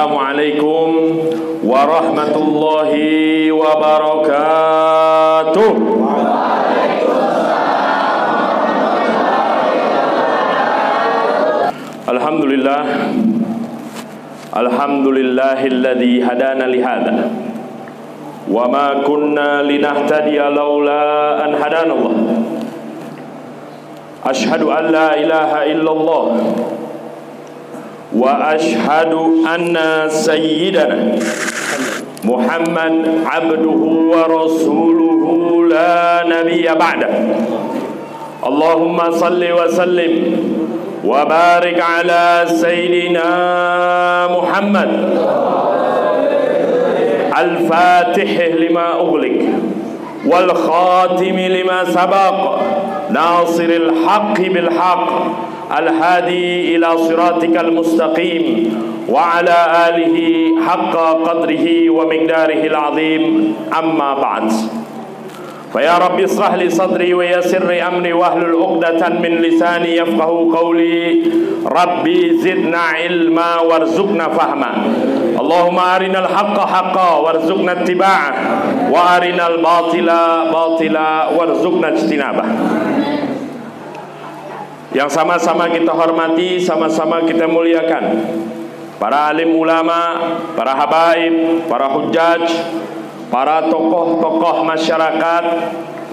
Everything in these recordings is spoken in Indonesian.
Assalamualaikum warahmatullahi wabarakatuh. Alhamdulillah, alhamdulillahilladzi hadana lihada wa ma kunna linahtadiya laula an hadanallah. Ashhadu an la ilaha illallah wa ashhadu anna sayyidana Muhammad abduhu wa rasuluhu la nabiyya ba'da. Allahumma salli wa sallim wa barik ala sayyidina Muhammad al-fatih lima ughliq wal khatim lima sabaq nasiril haqqi bil haqq al-hadi ila siratikal mustaqim wa ala alihi haqqa qadrihi wa miqdarihi al-azim. Amma ba'd. Faya Rabbi israh li sadri wa yassir li amri wahlul 'uqdatan min lisani yafqahu qawli. Rabbi zidna ilma warzuqna fahma. Allahumma arinal haqqa haqqa warzuqna ittiba'ah wa arinal batila batila warzuqna ijtinabah. Yang sama-sama kita hormati, sama-sama kita muliakan para alim ulama, para habaib, para hujjaj, para tokoh-tokoh masyarakat,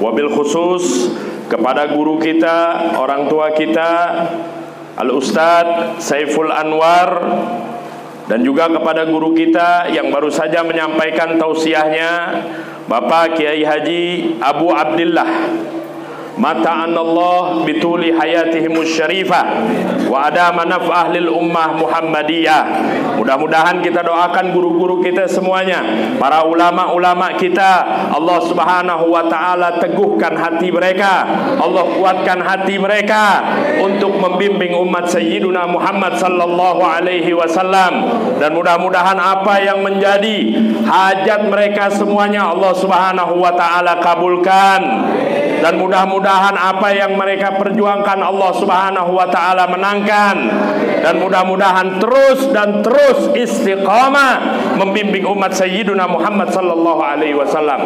wabil khusus kepada guru kita, orang tua kita, Al-Ustadz Saiful Anwar, dan juga kepada guru kita yang baru saja menyampaikan tausiahnya, Bapak Kiai Haji Abu Abdillah, mata'anallah bituli hayatihimus syarifah wa adama naf'ah lil ummah Muhammadiyah. Mudah-mudahan kita doakan guru-guru kita semuanya, para ulama-ulama kita, Allah subhanahu wa ta'ala teguhkan hati mereka, Allah kuatkan hati mereka untuk membimbing umat Sayyiduna Muhammad sallallahu alaihi wasallam. Dan mudah-mudahan apa yang menjadi hajat mereka semuanya Allah subhanahu wa ta'ala kabulkan. Dan mudah-mudahan apa yang mereka perjuangkan Allah subhanahu wa ta'ala menangkan. Dan mudah-mudahan terus dan terus istiqamah membimbing umat Sayyiduna Muhammad sallallahu alaihi wasallam.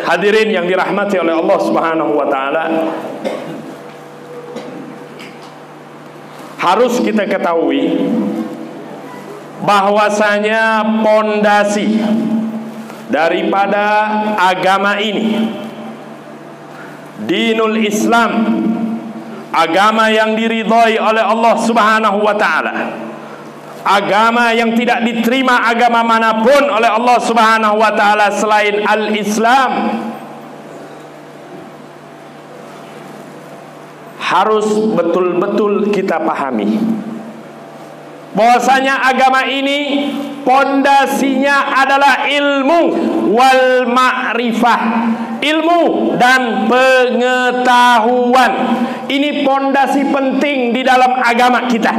Hadirin yang dirahmati oleh Allah subhanahu wa ta'ala, harus kita ketahui bahwasanya pondasi daripada agama ini, dinul Islam, agama yang diridhai oleh Allah subhanahu wa ta'ala, agama yang tidak diterima agama manapun oleh Allah subhanahu wa ta'ala selain al-Islam, harus betul-betul kita pahami bahwasanya agama ini pondasinya adalah ilmu wal ma'rifah, ilmu dan pengetahuan. Ini pondasi penting di dalam agama kita.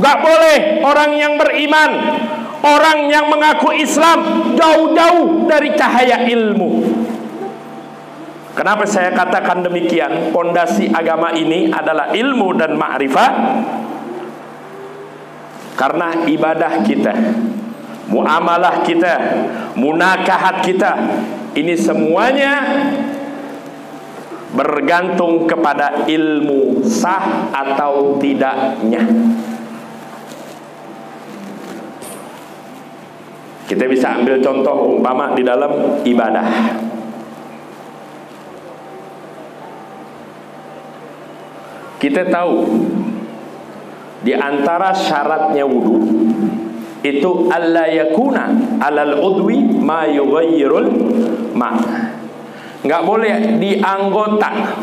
Gak boleh orang yang beriman, orang yang mengaku Islam jauh-jauh dari cahaya ilmu. Kenapa saya katakan demikian? Pondasi agama ini adalah ilmu dan ma'rifat. Karena ibadah kita, muamalah kita, munakahat kita, ini semuanya bergantung kepada ilmu sah atau tidaknya. Kita bisa ambil contoh umpama di dalam ibadah. Kita tahu di antara syaratnya wudu itu alla yakuna alal udwi ma yughayyirul ma. Enggak boleh di anggota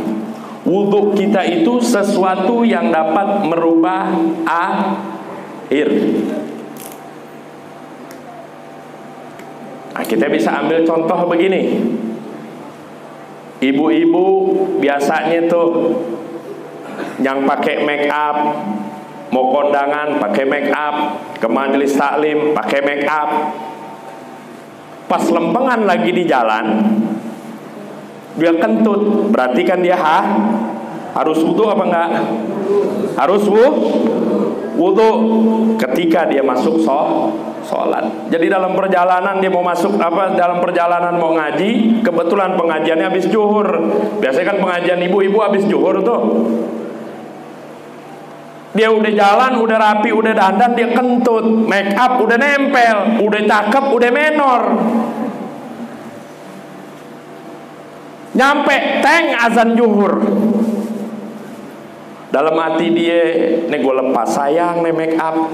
wudu kita itu sesuatu yang dapat merubah air. Nah, kita bisa ambil contoh begini. Ibu-ibu biasanya tuh yang pakai make up, mau kondangan pakai make up, ke majelis taklim pakai make up, pas lempengan lagi di jalan dia kentut, berarti kan dia Harus wudu apa enggak? Harus wudu ketika dia masuk sholat. Jadi dalam perjalanan dia mau masuk dalam perjalanan mau ngaji, kebetulan pengajiannya habis zuhur. Biasanya kan pengajian ibu-ibu habis zuhur tuh. Dia udah jalan, udah rapi, udah dandan, dia kentut, make up udah nempel, udah cakep, udah menor. Nyampe teng azan zuhur. Dalam hati dia, nih gue lepas sayang nih make up,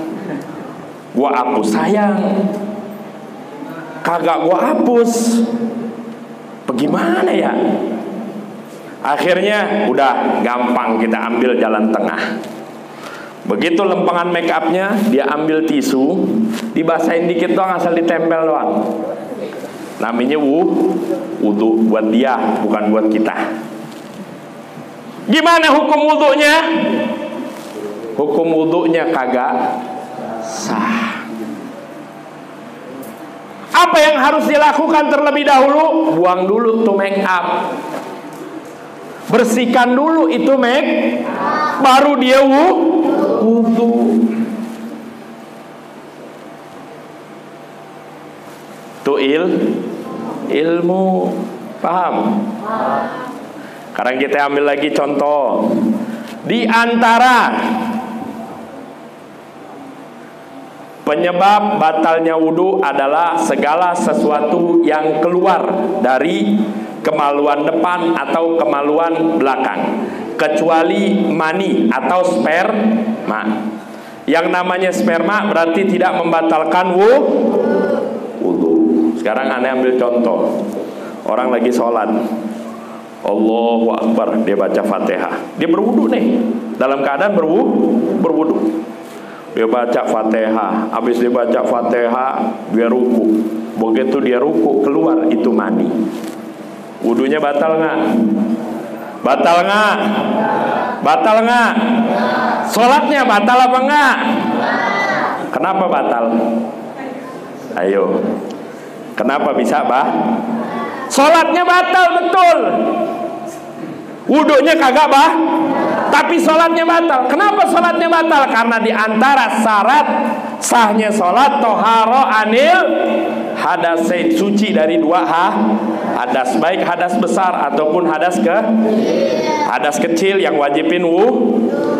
gue hapus sayang, kagak gue hapus, bagaimana ya? Akhirnya udah gampang kita ambil jalan tengah. Begitu lempengan make upnya, dia ambil tisu, dibasahin dikit doang, asal ditempel doang. Namanya wudu buat dia, bukan buat kita. Gimana hukum wudunya? Hukum wudunya kagak sah. Apa yang harus dilakukan terlebih dahulu? Buang dulu tuh make up, bersihkan dulu itu make, baru dia wudu. Tuh ilmu, paham? Sekarang kita ambil lagi contoh. Di antara penyebab batalnya wudu adalah segala sesuatu yang keluar dari kemaluan depan atau kemaluan belakang, kecuali mani atau sperma. Yang namanya sperma berarti tidak membatalkan wudu. Sekarang aneh ambil contoh. Orang lagi sholat, Allahu Akbar, dia baca Fatihah, dia berwudu nih, dalam keadaan berwudu. Dia baca Fatihah, habis dia baca Fatihah, dia ruku. Begitu dia ruku, keluar itu mani. Wudunya batal nggak? Batal nggak? Batal nggak? Sholatnya batal apa nggak? Kenapa batal? Ayo, kenapa bisa sholatnya batal betul, wudunya kagak tapi sholatnya batal. Kenapa sholatnya batal? Karena di antara syarat sahnya sholat toharo anil hadas, suci dari dua hadas, baik hadas besar ataupun hadas kecil yang wajibin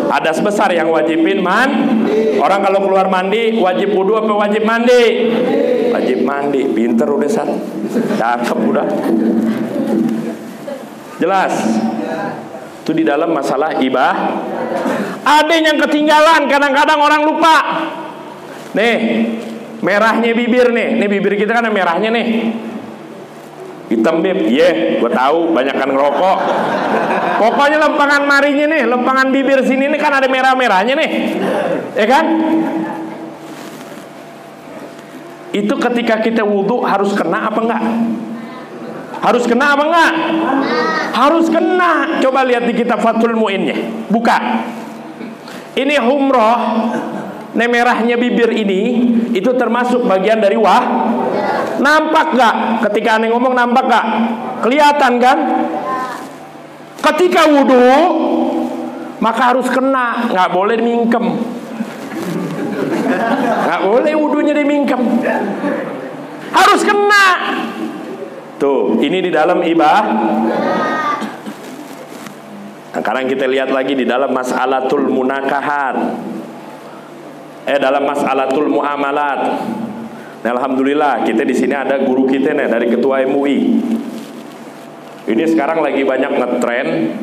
hadas besar yang wajibin Orang kalau keluar mandi wajib wudu apa wajib mandi? Wajib mandi. Pinter udah cakep udah. Jelas. Itu di dalam masalah ibadah. Ada yang ketinggalan, kadang-kadang orang lupa. Nih, merahnya bibir nih. Nih bibir kita kan ada merahnya nih. Hitam bib, gue tahu, banyakan ngerokok. Pokoknya lempangan marinya nih, lempangan bibir sini nih kan ada merah-merahnya nih, ya kan? Itu ketika kita wudu harus kena apa enggak? Harus kena apa enggak? Harus kena. Coba lihat di kitab Fathul Mu'innya, buka. Ini humroh. Nih merahnya bibir ini itu termasuk bagian dari nampak gak? Ketika aneh ngomong nampak gak? Kelihatan kan? Ketika wudu maka harus kena, nggak boleh mingkem. Nggak boleh wudunya dimingkem, harus kena. Tuh, ini di dalam ibadah. Sekarang kita lihat lagi di dalam mas'alatul munakahat. Dalam mas'alatul muamalat. Nah, alhamdulillah kita di sini ada guru kita nih dari ketua MUI. Ini sekarang lagi banyak ngetren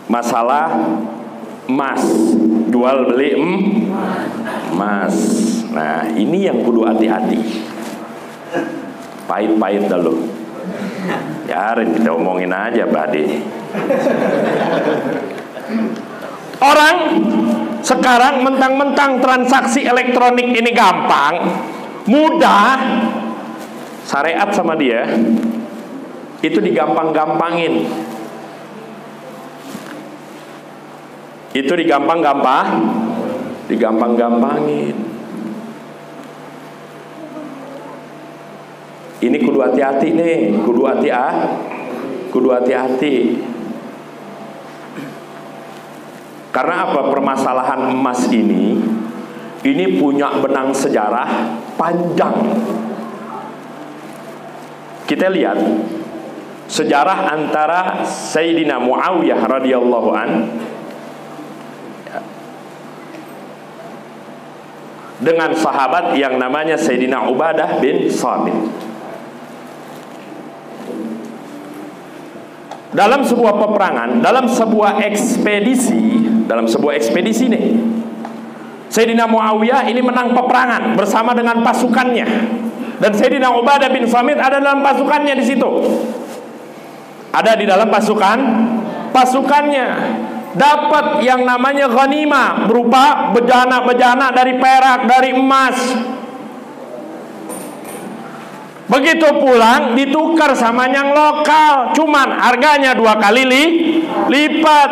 masalah emas, jual beli emas. Nah, ini yang kudu hati-hati. Pahit-pahit dah lo. Biarin kita omongin aja, Bade. Orang sekarang mentang-mentang transaksi elektronik ini gampang, mudah, syariat sama dia itu digampang-gampangin. Itu digampang-gampangin. Ini kudu hati-hati nih, kudu hati-hati. Karena apa? Permasalahan emas ini punya benang sejarah panjang. Kita lihat sejarah antara Sayyidina Muawiyah radhiyallahu an dengan sahabat yang namanya Sayyidina Ubadah bin Samit. Dalam sebuah peperangan, dalam sebuah ekspedisi nih, Sayyidina Muawiyah ini menang peperangan bersama dengan pasukannya, dan Sayyidina Ubadah bin Samit ada dalam pasukannya di situ. Ada di dalam pasukannya. Dapat yang namanya ghanimah berupa bejana-bejana dari perak, dari emas. Begitu pulang ditukar sama yang lokal, cuman harganya 2 kali lipat.